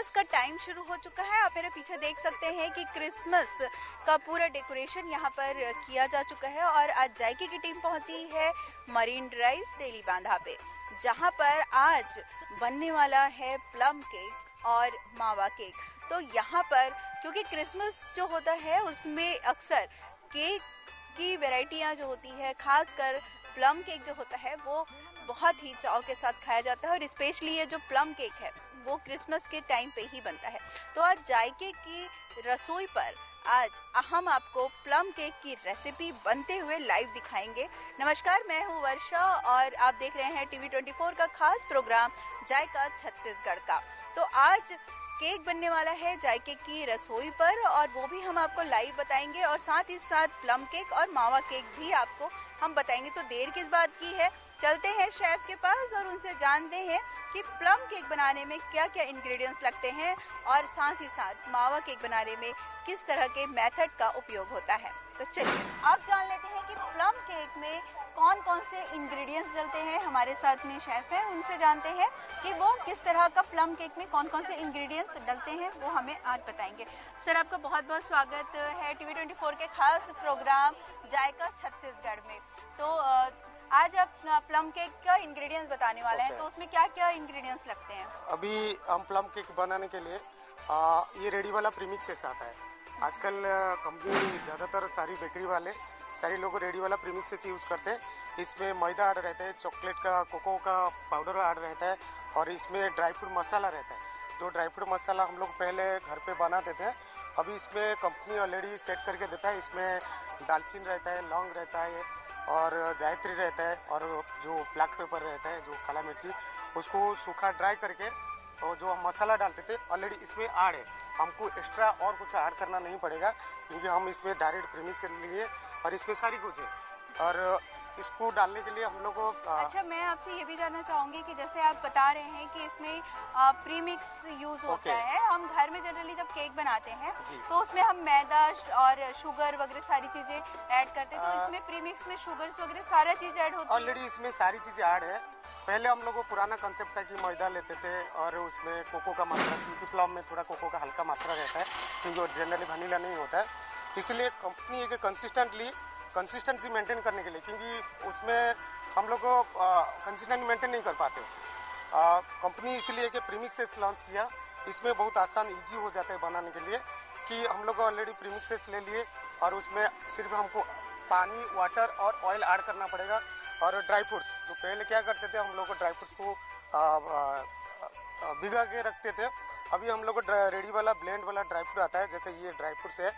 Christmas का time शुरू हो चुका है। आप मेरे पीछे देख सकते हैं कि क्रिसमस का पूरा डेकोरेशन यहाँ पर किया जा चुका है और आज जायके की टीम पहुंची है मरीन ड्राइव तेली बांधा पे, जहाँ पर आज बनने वाला है प्लम केक और मावा केक। तो यहाँ पर क्योंकि क्रिसमस जो होता है उसमें अक्सर केक की वैरायटियाँ जो होती है, खासकर प्लम केक जो होता है वो बहुत ही चाव के साथ खाया जाता है और स्पेशली ये जो प्लम केक है वो क्रिसमस के टाइम पे ही बनता है। तो आज जायके की रसोई पर आज हम आपको प्लम केक की रेसिपी बनते हुए लाइव दिखाएंगे। नमस्कार, मैं हूँ वर्षा और आप देख रहे हैं टीवी 24 का खास प्रोग्राम जायका छत्तीसगढ़ का। तो आज केक बनने वाला है जायके की रसोई पर और वो भी हम आपको लाइव बताएंगे और साथ ही साथ प्लम केक और मावा केक भी आपको हम बताएंगे। तो देर किस बात की है, चलते हैं शेफ के पास और उनसे जानते हैं कि प्लम केक बनाने में क्या क्या इंग्रेडिएंट्स लगते हैं और साथ ही साथ मावा केक बनाने में किस तरह के मेथड का उपयोग होता है। तो चलिए आप जान लेते हैं कि प्लम केक में कौन कौन से इंग्रेडिएंट्स डलते हैं। हमारे साथ में शेफ हैं, उनसे जानते हैं कि वो किस तरह का प्लम केक में कौन कौन से इंग्रेडिएंट्स डलते हैं, वो हमें आज बताएंगे। सर, आपका बहुत बहुत स्वागत है टीवी 24 के खास प्रोग्राम जायका छत्तीसगढ़ में। तो आज आप प्लम केक का इंग्रेडिएंट्स बताने वाले हैं, तो उसमें क्या क्या इंग्रेडिएंट्स लगते हैं? अभी हम प्लम केक बनाने के लिए ये रेडी वाला प्रीमिक्सेस आता है। आजकल कंपनी ज़्यादातर सारी बेकरी वाले सारे लोग रेडी वाला प्रीमिक्सेस यूज़ करते हैं। इसमें मैदा ऐड रहता है, चॉकलेट का कोको का पाउडर ऐड रहता है और इसमें ड्राई फ्रूट मसाला रहता है। जो ड्राई फ्रूट मसाला हम लोग पहले घर पे बना देते हैं, अभी इसमें कंपनी ऑलरेडी सेट करके देता है। इसमें दालचीनी रहता है, लौंग रहता है और जायत्री रहता है और जो ब्लैक पेपर रहता है, जो काला मिर्ची, उसको सूखा ड्राई करके और जो हम मसाला डालते थे ऑलरेडी इसमें ऐड है। हमको एक्स्ट्रा और कुछ ऐड करना नहीं पड़ेगा क्योंकि हम इसमें डायरेक्ट प्रीमिक्स लिए और इसमें सारी कुछ है। और इसको डालने के लिए हम लोग को अच्छा, मैं आपसे ये भी जानना चाहूँगी कि जैसे आप बता रहे हैं कि इसमें प्रीमिक्स यूज़ होता है। हम घर में जनरली जब केक बनाते हैं तो उसमें हम मैदा और शुगर वगैरह सारी चीज़ें ऐड करते हैं, तो इसमें प्रीमिक्स में शुगर्स वगैरह सारा चीज़ ऐड होती है? ऑलरेडी इसमें सारी चीज़ें ऐड है। पहले हम लोग को पुराना कंसेप्ट था कि मैदा लेते थे और उसमें कोको का मात्रा, क्योंकि प्लम में थोड़ा कोको का हल्का मात्रा रहता है क्योंकि जनरली वनीला नहीं होता है, इसलिए कंपनी एक कंसिस्टेंसी मेंटेन करने के लिए, क्योंकि उसमें हम लोग को कंसिस्टेंसी मेंटेन नहीं कर पाते, कंपनी इसलिए कि प्रीमिक्सेस लॉन्च किया। इसमें बहुत आसान इजी हो जाता है बनाने के लिए कि हम लोग ऑलरेडी प्रीमिक्सेस ले लिए और उसमें सिर्फ हमको पानी, वाटर और ऑयल ऐड करना पड़ेगा। और ड्राई फ्रूट्स, जो पहले क्या करते थे हम लोग को ड्राई फ्रूट्स को भिगा के रखते थे, अभी हम लोग को रेडी वाला ब्लेंड वाला ड्राई फ्रूट आता है। जैसे ये ड्राई फ्रूट्स है,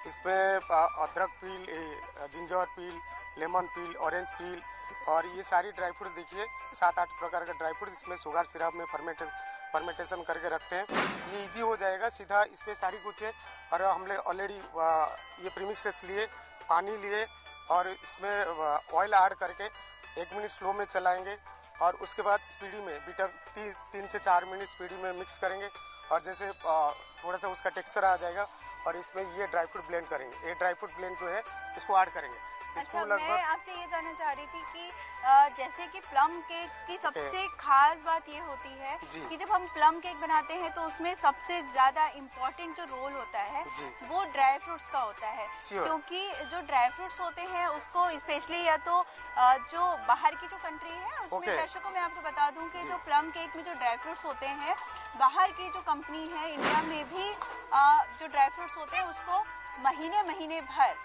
इसमें अदरक पील, जिंजर पील, लेमन पील, ऑरेंज पील और ये सारी ड्राई फ्रूट्स देखिए 7-8 प्रकार का ड्राई फ्रूट्स इसमें शुगर सिरप में फर्मेंटेशन करके रखते हैं। ये इजी हो जाएगा, सीधा इसमें सारी कुछ है। और हमने ऑलरेडी ये प्रीमिक्सेस लिए, पानी लिए और इसमें ऑयल ऐड करके 1 मिनट स्लो में चलाएंगे और उसके बाद स्पीडी में बीटर 3 से 4 मिनट स्पीडी में मिक्स करेंगे और जैसे थोड़ा सा उसका टेक्सचर आ जाएगा और इसमें ये ड्राई फ्रूट ब्लेंड करेंगे। ये ड्राई फ्रूट ब्लेंड जो है इसको ऐड करेंगे। अच्छा, मैं आपसे ये जानना चाह रही थी कि जैसे कि प्लम केक की सबसे खास बात ये होती है कि जब हम प्लम केक बनाते हैं तो उसमें सबसे ज्यादा इम्पोर्टेंट जो रोल होता है वो ड्राई फ्रूट्स का होता है, क्योंकि जो ड्राई फ्रूट्स होते हैं उसको स्पेशली या तो जो बाहर की जो कंट्री है उसमें, दर्शकों में आपको बता दूं कि जो प्लम केक में जो ड्राई फ्रूट्स होते हैं, बाहर की जो कंपनी है इंडिया में भी जो ड्राई फ्रूट्स होते हैं उसको महीने भर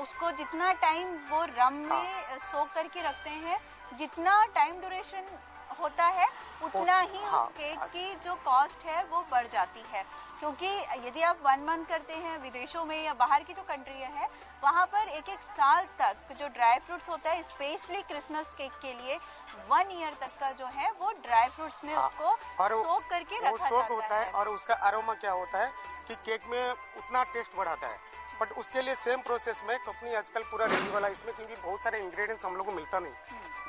उसको जितना टाइम वो रम में सोक करके रखते हैं, जितना टाइम ड्यूरेशन होता है उतना ही उस केक की जो कॉस्ट है वो बढ़ जाती है। क्योंकि यदि आप 1 मंथ करते हैं विदेशों में या बाहर की जो कंट्री है वहाँ पर 1-1 साल तक जो ड्राई फ्रूट्स होता है, स्पेशली क्रिसमस केक के लिए 1 ईयर तक का जो है वो ड्राई फ्रूट्स में उसको सोक करके रखा जाता है। और उसका अरोमा क्या होता है कि केक में उतना टेस्ट बढ़ाता है। बट उसके लिए सेम प्रोसेस में कंपनी आजकल पूरा रेडी वाला इसमें, क्योंकि बहुत सारे इंग्रेडिएंट्स हम लोग को मिलता नहीं,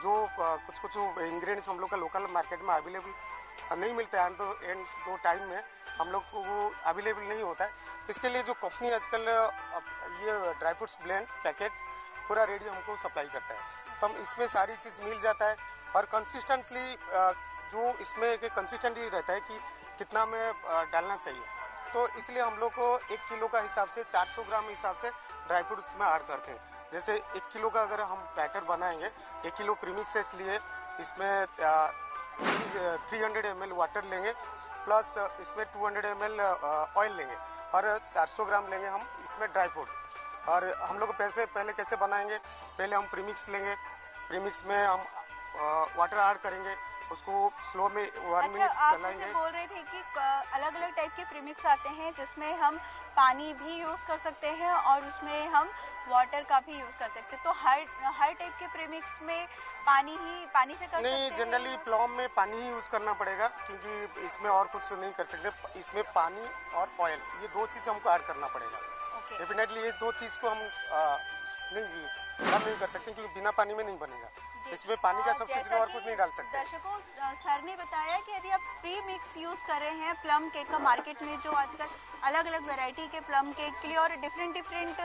जो कुछ इंग्रेडिएंट्स हम लोग का लोकल मार्केट में अवेलेबल नहीं मिलता है, तो टाइम में हम लोग को वो अवेलेबल नहीं होता है। इसके लिए जो कंपनी आजकल ये ड्राई फ्रूट्स ब्लेंड पैकेट पूरा रेडी हमको सप्लाई करता है, तो हम इसमें सारी चीज़ मिल जाता है। और कंसिस्टेंटली जो इसमें एक कंसिस्टेंटली रहता है कि कितना में डालना चाहिए। तो इसलिए हम लोग को 1 किलो का हिसाब से 400 ग्राम हिसाब से ड्राई फ्रूट्स में ऐड करते हैं। जैसे 1 किलो का अगर हम बैटर बनाएंगे, 1 किलो प्रीमिक्सेस लिए, इसमें 300 ml वाटर लेंगे, प्लस इसमें 200 ml ऑयल लेंगे और 400 ग्राम लेंगे हम इसमें ड्राई फ्रूट। और हम लोग पहले कैसे बनाएंगे, पहले हम प्रीमिक्स लेंगे, प्रीमिक्स में हम वाटर ऐड करेंगे, उसको स्लो में 1 मिनट चलाएंगे। आप बोल रहे थे कि अलग अलग टाइप के प्रीमिक्स आते हैं जिसमें हम पानी भी यूज़ कर सकते हैं और उसमें हम वाटर का भी यूज़ कर सकते हैं। तो हर टाइप के प्रीमिक्स में पानी से कर सकते हैं? जनरली प्लम में पानी ही यूज़ करना पड़ेगा, क्योंकि इसमें और कुछ नहीं कर सकते। इसमें पानी और ऑयल, ये 2 चीज़ हमको ऐड करना पड़ेगा। डेफिनेटली ये 2 चीज़ को हम नहीं कर सकते, क्योंकि बिना पानी में नहीं बनेगा। इसमें पानी का सब्स्टिट्यूट और कुछ नहीं डाल सकते। दर्शकों, सर ने बताया कि यदि आप प्री मिक्स यूज़ कर रहे हैं प्लम केक का, मार्केट में जो आजकल अलग अलग वैरायटी के प्लम केक के लिए और डिफरेंट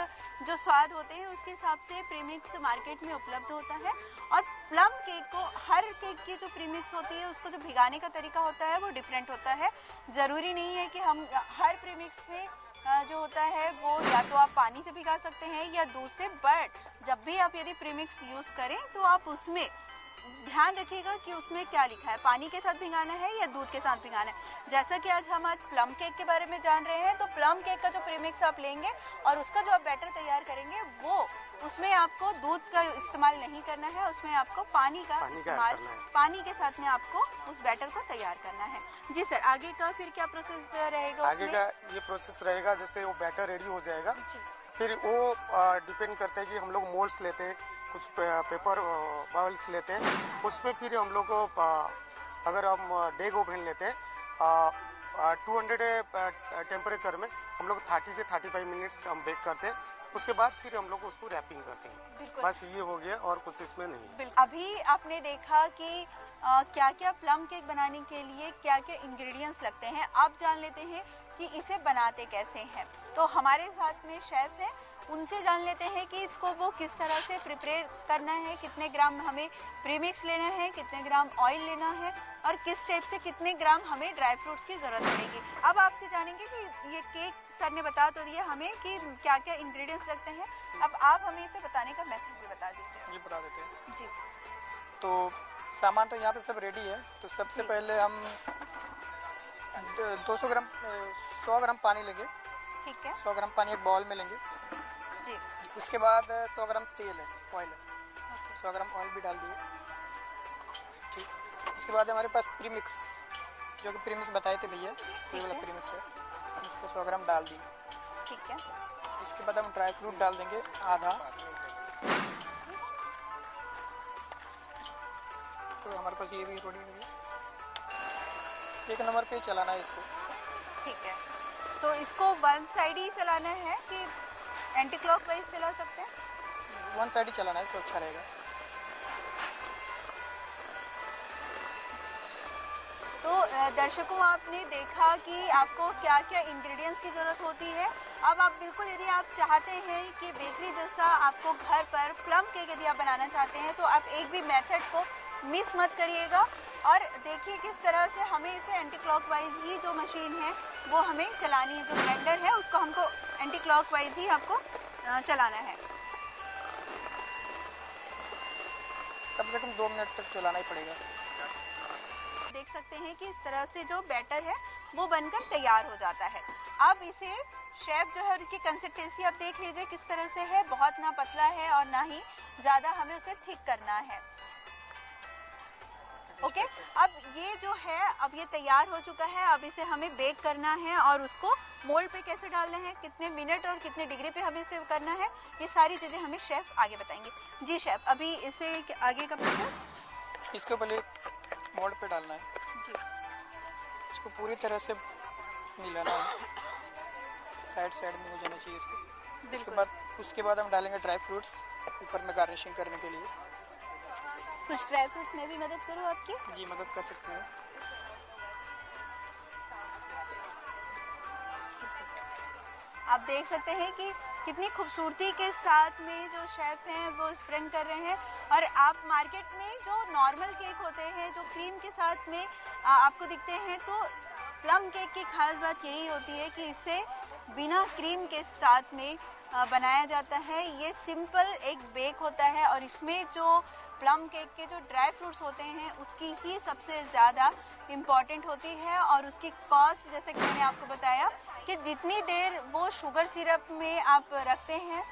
जो स्वाद होते हैं उसके हिसाब से प्री मिक्स मार्केट में उपलब्ध होता है। और प्लम केक को, हर केक की जो प्री मिक्स होती है उसको जो भिगाने का तरीका होता है वो डिफरेंट होता है। ज़रूरी नहीं है कि हम हर प्री मिक्स में जो होता है वो या तो आप पानी से भिगा सकते हैं या दूध से, बट जब भी आप यदि प्रीमिक्स यूज़ करें तो आप उसमें ध्यान रखिएगा कि उसमें क्या लिखा है, पानी के साथ भिगाना है या दूध के साथ भिगाना है। जैसा कि आज प्लम केक के बारे में जान रहे हैं, तो प्लम केक का जो प्रीमिक्स आप लेंगे और उसका जो आप बैटर तैयार करेंगे वो उसमें आपको दूध का इस्तेमाल नहीं करना है, उसमें आपको पानी का इस्तेमाल, पानी के साथ में आपको उस बैटर को तैयार करना है। जी सर, आगे का फिर क्या प्रोसेस रहेगा? आगे का ये प्रोसेस रहेगा, जैसे वो बैटर रेडी हो जाएगा, फिर वो डिपेंड करता है कि हम लोग मोल्ड्स लेते हैं, कुछ पेपर बाउल्स लेते हैं, उसमें फिर हम लोग को अगर हम डेग ओवन लेते हैं 200 टेम्परेचर में हम लोग 30 से 35 मिनट्स हम बेक करते हैं। उसके बाद फिर हम लोग उसको रैपिंग करते हैं। बस ये हो गया और कुछ इसमें नहीं। अभी आपने देखा कि क्या क्या प्लम केक बनाने के लिए क्या क्या इंग्रेडिएंट्स लगते हैं। आप जान लेते हैं कि इसे बनाते कैसे हैं। तो हमारे साथ में शेफ है, उनसे जान लेते हैं कि इसको वो किस तरह से प्रिपेयर करना है, कितने ग्राम हमें प्रीमिक्स लेना है, कितने ग्राम ऑयल लेना है और किस टाइप से कितने ग्राम हमें ड्राई फ्रूट्स की ज़रूरत पड़ेगी। अब आपसे जानेंगे कि ये केक सर ने बता तो दिया हमें कि क्या क्या इंग्रेडिएंट्स लगते हैं, अब आप हमें इसे बताने का मेथड भी बता दीजिए। जी बता देते हैं जी। तो सामान तो यहाँ पे सब रेडी है। तो सबसे पहले हम 200 ग्राम 100 ग्राम पानी लेंगे। ठीक है। 100 ग्राम पानी एक बाउल में लेंगे जी। उसके बाद 100 ग्राम तेल है, ऑयल है, 100 ग्राम ऑयल भी डाल दिए। ठीक, उसके बाद हमारे पास प्रीमिक्स, जो कि प्रीमिक्स बताए थे भैया, ये वाला प्रीमिक्स है, इसको 100 ग्राम डाल दिए। ठीक है। उसके बाद हम ड्राई फ्रूट डाल देंगे आधा। तो हमारे पास ये भी थोड़ी एक नंबर पे ही चलाना है इसको। ठीक है, तो इसको वन साइड ही चलाना है कि एंटी क्लॉकवाइज चला सकते हैं? वन साइड ही चलाना है तो अच्छा रहेगा। तो दर्शकों, आपने देखा कि आपको क्या क्या इंग्रेडिएंट्स की ज़रूरत होती है। अब आप बिल्कुल, यदि आप चाहते हैं कि बेकरी जैसा आपको घर पर प्लम केक यदि आप बनाना चाहते हैं तो आप एक भी मेथड को मिस मत करिएगा और देखिए किस तरह से हमें इसे एंटी क्लॉकवाइज ही जो मशीन है वो हमें चलानी है, जो ब्लेंडर है उसको हमको एंटी क्लॉकवाइज ही आपको चलाना है। कम से कम 2 मिनट तक चलाना ही पड़ेगा। देख सकते हैं कि इस तरह से जो बैटर है वो बनकर तैयार हो जाता है। अब इसे शेफ जो है उसकी कंसिस्टेंसी आप देख लीजिए किस तरह से है, बहुत ना पतला है और ना ही ज़्यादा हमें उसे थिक करना है। ओके, अब ये जो है अब ये तैयार हो चुका है। अब इसे हमें बेक करना है और उसको मोल्ड पे कैसे डालना है, कितने मिनट और कितने डिग्री पे हमें इसे करना है, ये सारी चीज़ें हमें शेफ आगे बताएंगे। जी शेफ, अभी इसे आगे का प्रोसेस? इसको पहले मोल्ड पे डालना है जी। इसको पूरी तरह से मिलाना है, साइड साइड में हो जाना चाहिए इसको। उसके बाद हम डालेंगे ड्राई फ्रूट्स ऊपर में गार्निशिंग करने के लिए। कुछ ड्राई फ्रूट्स में भी मदद करूँ आपकी? जी, मदद कर सकते हैं। आप देख सकते हैं कि कितनी खूबसूरती के साथ में जो शेफ हैं वो स्प्रिंग कर रहे हैं। और आप मार्केट में जो नॉर्मल केक होते हैं जो क्रीम के साथ में आपको दिखते हैं, तो प्लम केक की खास बात यही होती है कि इसे बिना क्रीम के साथ में बनाया जाता है। ये सिंपल एक बेक होता है और इसमें जो प्लम केक के जो ड्राई फ्रूट्स होते हैं उसकी ही सबसे ज़्यादा इम्पॉर्टेंट होती है और उसकी कॉस्ट जैसे कि मैंने आपको बताया कि जितनी देर वो शुगर सिरप में आप रखते हैं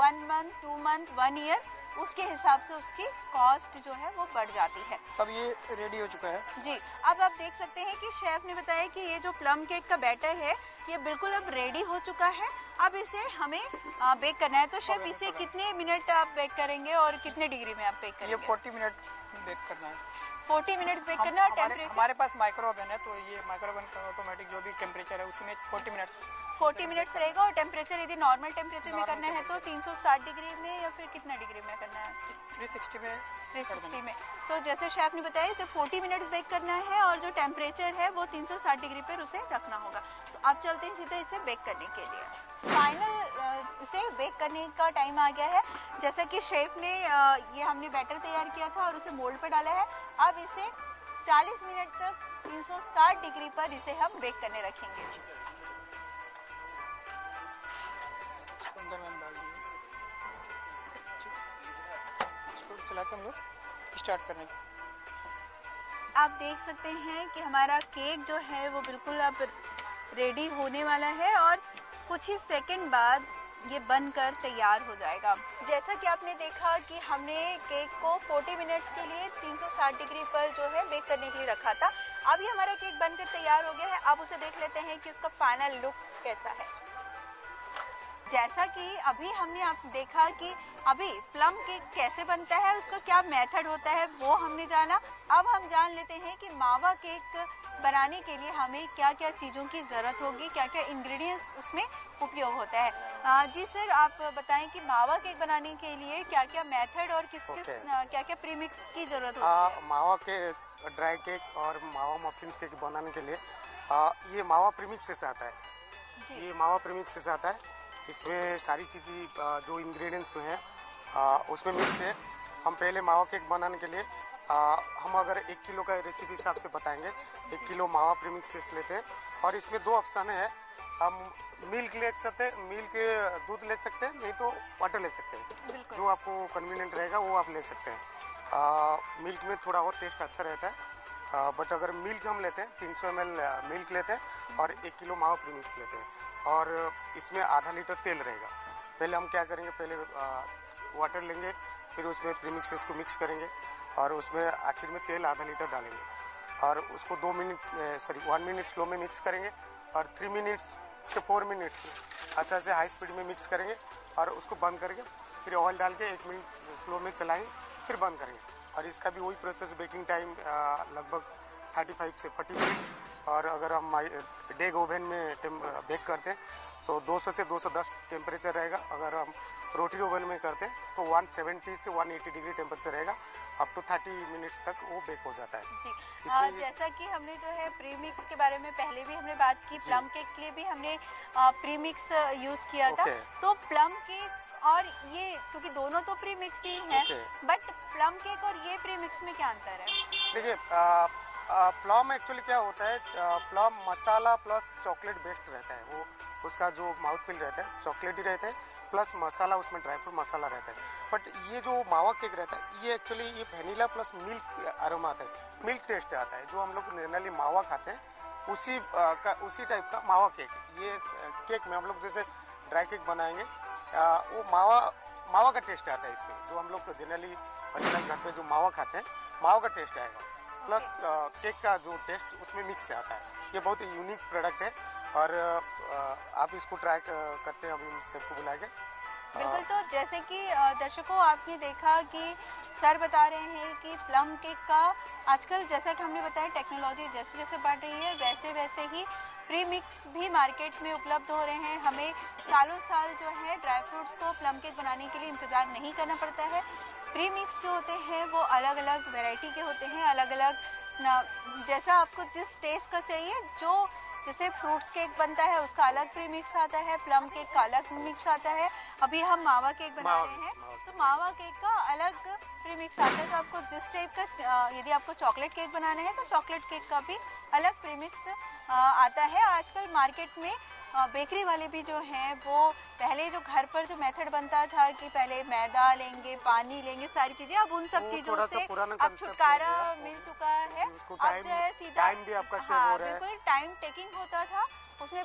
1 मंथ 2 मंथ 1 ईयर उसके हिसाब से उसकी कॉस्ट जो है वो बढ़ जाती है। अब ये रेडी हो चुका है जी, अब आप देख सकते हैं कि शेफ ने बताया कि ये जो प्लम केक का बैटर है ये बिल्कुल अब रेडी हो चुका है। अब इसे हमें बेक करना है। तो शेफ इसे कितने मिनट आप बेक करेंगे और कितने डिग्री में आप बेक करेंगे? ये 40 मिनट बेक करना है। 40 मिनट्स बेक करना है। और टेम्परेचर हमारे पास माइक्रो ओवन है तो ये माइक्रो ओवन का ऑटोमेटिक जो भी टेम्परेचर है उसमें 40 मिनट्स रहेगा। और टेम्परेचर यदि नॉर्मल टेम्परेचर में करना है तो 360 डिग्री में या फिर कितना डिग्री में करना है? 360 में। तो जैसे शेफ ने बताया इसे 40 मिनट्स बेक करना है और जो टेम्परेचर है वो 360 डिग्री पर उसे रखना होगा। तो आप चलते हैं सीधे इसे बेक करने के लिए। फाइनल इसे बेक करने का टाइम आ गया है। जैसा कि शेफ ने ये हमने बैटर तैयार किया था और उसे मोल्ड पर डाला है। अब इसे 40 मिनट तक 360 डिग्री पर इसे हम बेक करने रखेंगे। इसको चला के हम लोग स्टार्ट करने की। आप देख सकते हैं कि हमारा केक जो है वो बिल्कुल अब रेडी होने वाला है और कुछ ही सेकंड बाद ये बनकर तैयार हो जाएगा। जैसा कि आपने देखा कि हमने केक को 40 मिनट्स के लिए 360 डिग्री पर जो है बेक करने के लिए रखा था। अब ये हमारा केक बनकर तैयार हो गया है। अब उसे देख लेते हैं कि उसका फाइनल लुक कैसा है। जैसा कि अभी हमने आप देखा कि अभी प्लम केक कैसे बनता है, उसका क्या मेथड होता है वो हमने जाना। अब हम जान लेते हैं कि मावा केक बनाने के लिए हमें क्या क्या चीज़ों की ज़रूरत होगी, क्या क्या इंग्रेडिएंट्स उसमें उपयोग होता है। जी सर, आप बताएं कि मावा केक बनाने के लिए क्या क्या मेथड और किस क्या क्या प्रीमिक्स की ज़रूरत होती है? मावा के ड्राई केक और मावा मफिन्स केक बनाने के लिए ये मावा प्रीमिक्स से आता है। ये मावा प्रीमिक्स से आता है। इसमें सारी चीज़ें जो इंग्रेडिएंट्स में है उसमें मिक्स है। हम पहले मावा केक बनाने के लिए हम अगर 1 किलो का रेसिपी हिसाब से बताएंगे 1 किलो मावा प्रीमिक्स लेते हैं और इसमें 2 ऑप्शन है। हम मिल्क ले सकते हैं, मिल्क दूध ले सकते हैं, नहीं तो वाटर ले सकते हैं। जो आपको कन्वीनियंट रहेगा वो आप ले सकते हैं। मिल्क में थोड़ा और टेस्ट अच्छा रहता है। बट अगर मिल्क हम लेते हैं 300 ml मिल्क लेते हैं और 1 किलो मावा प्रीमिक्स लेते हैं और इसमें आधा लीटर तेल रहेगा। पहले हम क्या करेंगे, पहले वाटर लेंगे, फिर उसमें प्रीमिक्सेस को मिक्स करेंगे और उसमें आखिर में तेल आधा लीटर डालेंगे और उसको 1 मिनट स्लो में मिक्स करेंगे और 3 मिनट्स से 4 मिनट्स अच्छा से हाई स्पीड में मिक्स करेंगे और उसको बंद करके फिर ऑयल डाल के 1 मिनट स्लो में चलाएंगे, फिर बंद करेंगे। और इसका भी वही प्रोसेस, बेकिंग टाइम लगभग 35 से 40 मिनट्स। और अगर हम डेग ओवन में बेक करते हैं तो 200 से 210 टेम्परेचर रहेगा। अगर हम रोटी ओवन में करते हैं तो 170 से 180 डिग्री टेम्परेचर रहेगा। अप टू 30 मिनट्स तक वो बेक हो जाता है। जी, जैसा कि हमने जो है प्रीमिक्स के बारे में पहले भी हमने बात की, प्लम केक के लिए भी हमने प्रीमिक्स यूज किया था। तो प्लम केक और ये, क्योंकि दोनों तो प्रीमिक्स ही हैं, बट प्लम केक और ये प्रीमिक्स में क्या अंतर है? देखिए, प्लम एक्चुअली क्या होता है, प्लम मसाला प्लस चॉकलेट बेस्ड रहता है। वो उसका जो माउथ फील रहता है चॉकलेट ही रहता है, प्लस मसाला उसमें ड्राई फ्रूट मसाला रहता है। बट ये जो मावा केक रहता है ये एक्चुअली ये वेनिला प्लस मिल्क अरोमा आता है, मिल्क टेस्ट आता है। जो हम लोग जनरली मावा खाते हैं उसी टाइप का मावा केक। ये केक में हम लोग जैसे ड्राई केक बनाएंगे वो मावा का टेस्ट आता है इसमें। जो हम लोग जनरली घर पे जो मावा खाते हैं मावा का टेस्ट आएगा, प्लस केक का जो टेस्ट उसमें मिक्स से आता है। ये बहुत ही यूनिक प्रोडक्ट है और आप इसको ट्राई करते हैं अभी शेफ को बुला के। बिल्कुल। तो जैसे कि दर्शकों आपने देखा कि सर बता रहे हैं कि प्लम केक का आजकल, जैसा कि हमने बताया, टेक्नोलॉजी जैसे जैसे बढ़ रही है वैसे वैसे ही प्रीमिक्स भी मार्केट में उपलब्ध हो रहे हैं। हमें सालों साल जो है ड्राई फ्रूट्स को प्लम केक बनाने के लिए इंतज़ार नहीं करना पड़ता है। प्रीमिक्स जो होते हैं वो अलग अलग वैरायटी के होते हैं, अलग अलग जैसा आपको जिस टेस्ट का चाहिए। जो जैसे फ्रूट्स केक बनता है उसका अलग प्रीमिक्स आता है, प्लम केक का अलग प्रीमिक्स आता है। अभी हम मावा केक बना रहे हैं तो मावा केक का अलग प्रीमिक्स आता है। तो आपको जिस टाइप का, यदि आपको चॉकलेट केक बनाना है तो चॉकलेट केक का भी अलग प्रीमिक्स आता है। आजकल मार्केट में बेकरी वाले भी जो हैं वो पहले जो घर पर जो मेथड बनता था कि पहले मैदा लेंगे, पानी लेंगे, सारी चीजें, अब उन सब चीजों से अब छुटकारा मिल चुका है। अब जो है सीधा टाइम भी आपका सेव हो रहा है। बिल्कुल टाइम टेकिंग होता था, उसमें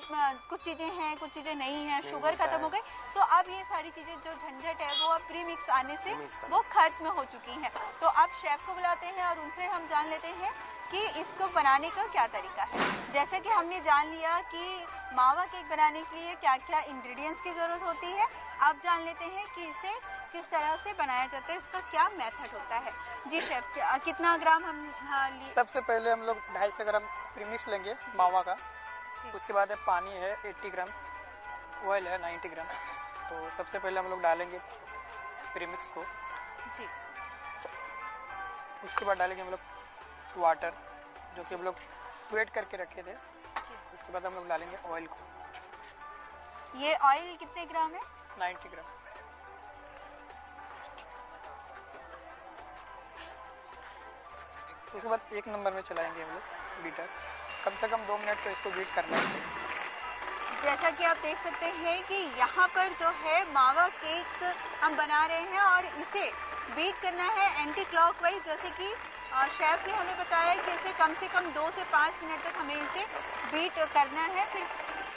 कुछ चीजें हैं, कुछ चीजें नहीं हैं, शुगर खत्म हो गई, तो अब ये सारी चीजें जो झंझट है वो अब प्री मिक्स आने से वो खत्म हो चुकी हैं। तो अब शेफ को बुलाते हैं और उनसे हम जान लेते हैं कि इसको बनाने का क्या तरीका है। जैसे कि हमने जान लिया कि मावा केक बनाने के लिए क्या क्या इंग्रेडिएंट्स की ज़रूरत होती है, अब जान लेते हैं कि इसे किस तरह से बनाया जाता है, इसका क्या मेथड होता है। जी शेफ, कितना ग्राम हम सबसे पहले हम लोग 250 ग्राम प्रीमिक्स लेंगे मावा का। उसके बाद है पानी है 80 ग्राम, ऑयल है 90 ग्राम। तो सबसे पहले हम लोग डालेंगे प्रीमिक्स को जी। उसके बाद डालेंगे हम लोग वाटर, जो कि हम लोग वेट करके रखे थे। उसके बाद हम लोग डालेंगे ऑयल को। ये ऑयल कितने ग्राम है? 90 ग्राम। उसके बाद 1 नंबर में चलाएंगे हम लोग बीटर। कम से कम 2 मिनट तो इसको बीट करना है। जैसा कि आप देख सकते हैं कि यहाँ पर जो है मावा केक हम बना रहे हैं और इसे बीट करना है एंटी क्लॉकवाइज, जैसे कि शेफ ने हमें बताया कि इसे कम से कम 2 से 5 मिनट तक हमें इसे बीट करना है। फिर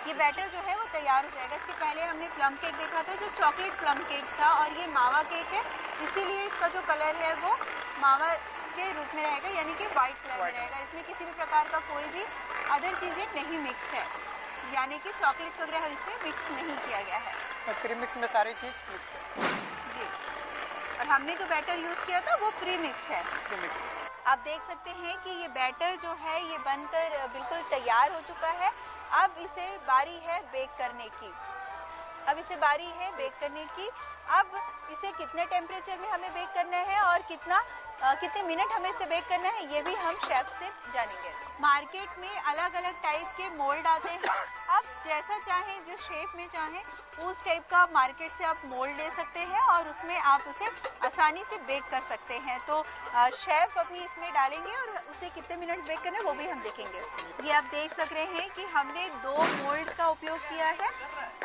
ये बैटर जो है वो तैयार हो जाएगा। इसके पहले हमने प्लम केक देखा था जो चॉकलेट प्लम केक था, और ये मावा केक है, इसीलिए इसका जो कलर है वो मावा के रूप में रहेगा, यानी कि वाइट कलर में रहेगा। इसमें किसी भी प्रकार का कोई भी अदर चीज़ें नहीं मिक्स है, यानी कि चॉकलेट वगैरह इसमें मिक्स नहीं किया गया है। प्रीमिक्स में सारी चीज़ मिक्स है जी। और हमने जो बैटर यूज़ किया था वो प्री मिक्स है। प्रीमिक्स। आप देख सकते हैं कि ये बैटर जो है ये बनकर बिल्कुल तैयार हो चुका है। अब इसे बारी है बेक करने की। अब इसे कितने टेम्परेचर में हमें बेक करना है और कितने मिनट हमें इसे बेक करना है, ये भी हम शेफ से जानेंगे। मार्केट में अलग अलग टाइप के मोल्ड आते हैं, आप जैसा चाहें, जिस शेप में चाहें उस टाइप का मार्केट से आप मोल्ड ले सकते हैं और उसमें आप उसे आसानी से बेक कर सकते हैं। तो शेफ अभी इसमें डालेंगे और उसे कितने मिनट बेक करना है वो भी हम देखेंगे। ये आप देख सक रहे हैं कि हमने 2 मोल्ड का उपयोग किया है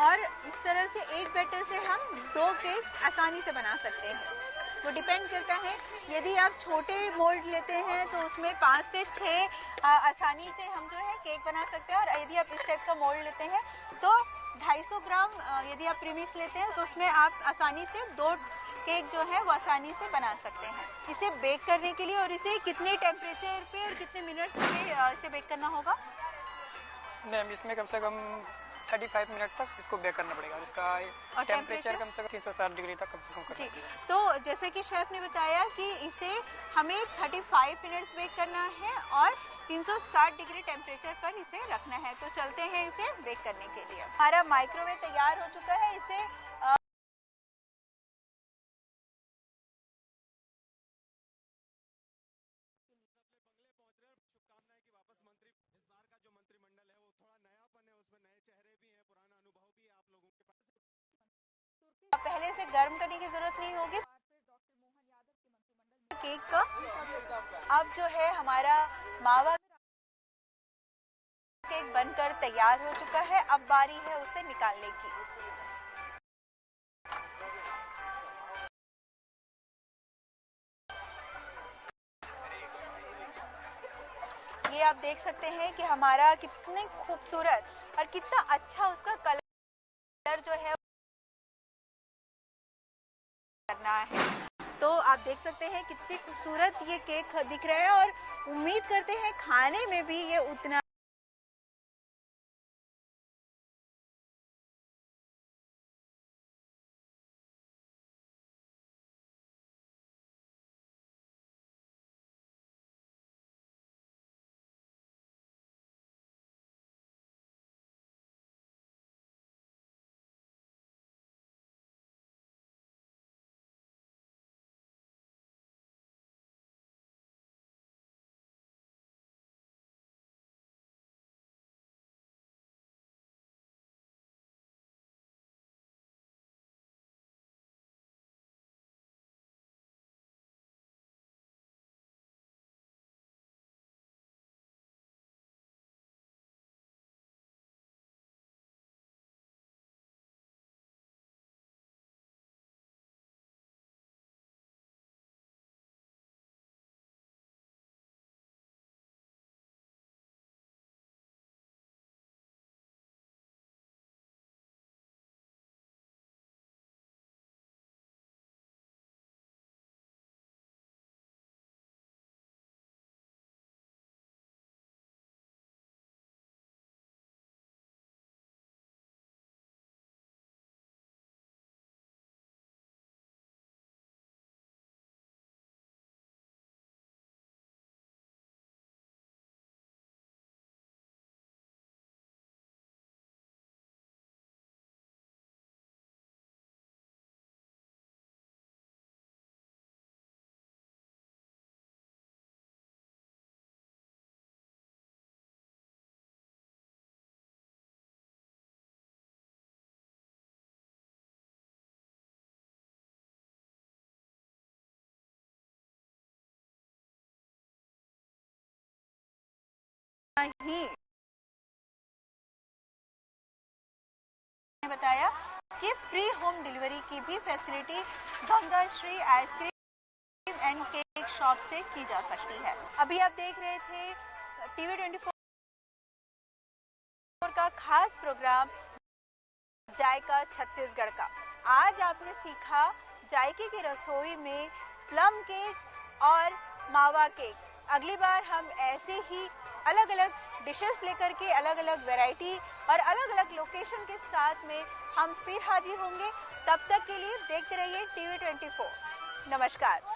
और इस तरह से एक बैटर से हम 2 केक आसानी से बना सकते हैं। वो डिपेंड करता है, यदि आप छोटे मोल्ड लेते हैं तो उसमें 5 से 6 आसानी से हम जो है केक बना सकते हैं, और यदि आप इस टाइप का मोल्ड लेते हैं तो 250 ग्राम यदि आप प्रीमिक्स लेते हैं तो उसमें आप आसानी से 2 केक जो है वो आसानी से बना सकते हैं। इसे बेक करने के लिए और इसे कितने टेम्परेचर पे और कितने मिनट पे इसे बेक करना होगा? मैम इसमें कम से कम 35 मिनट तक इसको बेक करना पड़ेगा और इसका टेम्परेचर कम से कम 360 डिग्री तक कम से कम करना पड़ेगा। तो जैसे कि शेफ ने बताया कि इसे हमें 35 मिनट्स बेक करना है और 360 डिग्री टेम्परेचर पर इसे रखना है। तो चलते हैं इसे बेक करने के लिए। हमारा माइक्रोवेव तैयार हो चुका है। इसे पहले से गर्म करने की जरूरत नहीं होगी। केक का अब जो है हमारा मावा केक बनकर तैयार हो चुका है। अब बारी है उसे निकालने की। ये आप देख सकते हैं कि हमारा कितने खूबसूरत और कितना अच्छा उसका कलर जो है करना है। तो आप देख सकते हैं कितनी खूबसूरत ये केक दिख रहा है और उम्मीद करते हैं खाने में भी ये उतना ही बताया कि फ्री होम डिलीवरी की भी facility Ganga Shri ice cream and cake shop से की जा सकती है। अभी आप देख रहे थे TV24 का खास प्रोग्राम जायका छत्तीसगढ़ का। आज आपने सीखा जायके की रसोई में प्लम केक और मावा केक। अगली बार हम ऐसे ही अलग अलग डिशेस लेकर के अलग अलग वैरायटी और अलग अलग लोकेशन के साथ में हम फिर हाजिर होंगे। तब तक के लिए देखते रहिए TV24। नमस्कार।